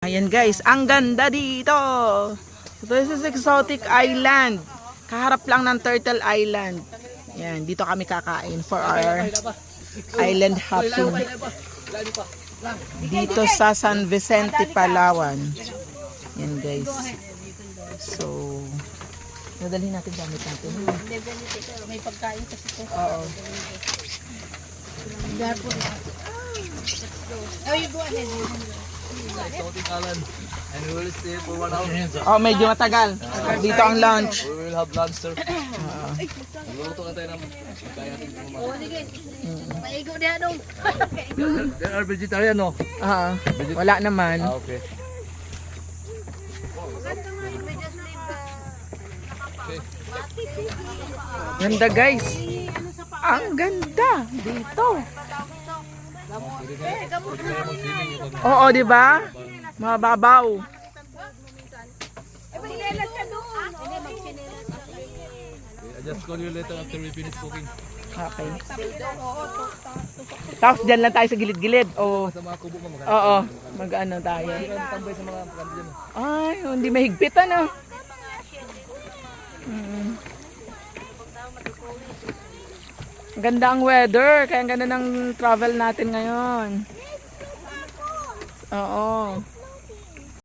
Ayan guys, ang ganda dito. This is Exotic Island. Kaharap lang ng Turtle Island. Ayan, dito kami kakain for our island hopping. Dito sa San Vicente, Palawan. Ayan guys. So, nadalhin natin gamit natin. May pagkain kasi ito. Oo. Oh, you go ahead. Exotic Island. And we will stay for 1 hour. Oh, medyo matagal. Dito ang lunch. We will have lunch, sir. Luluto na tayo ng kaya natin kumakain. Oh, sige. Paigo diha dong. There are vegetarian, no? Wala naman. Okay. Ganda guys. Ang ganda dito. Oo, di ba? Mababaw. I just call you later after we finish cooking. Okay. Tapos dyan lang tayo sa gilid-gilid. O, Sa mga kubo mo, maganda. oo, mag-ano tayo. Tambay sa mga maganda dyan. Ay, hindi mahigpit ano. Ganda ang weather, kaya ang ganda ng travel natin ngayon. Oo.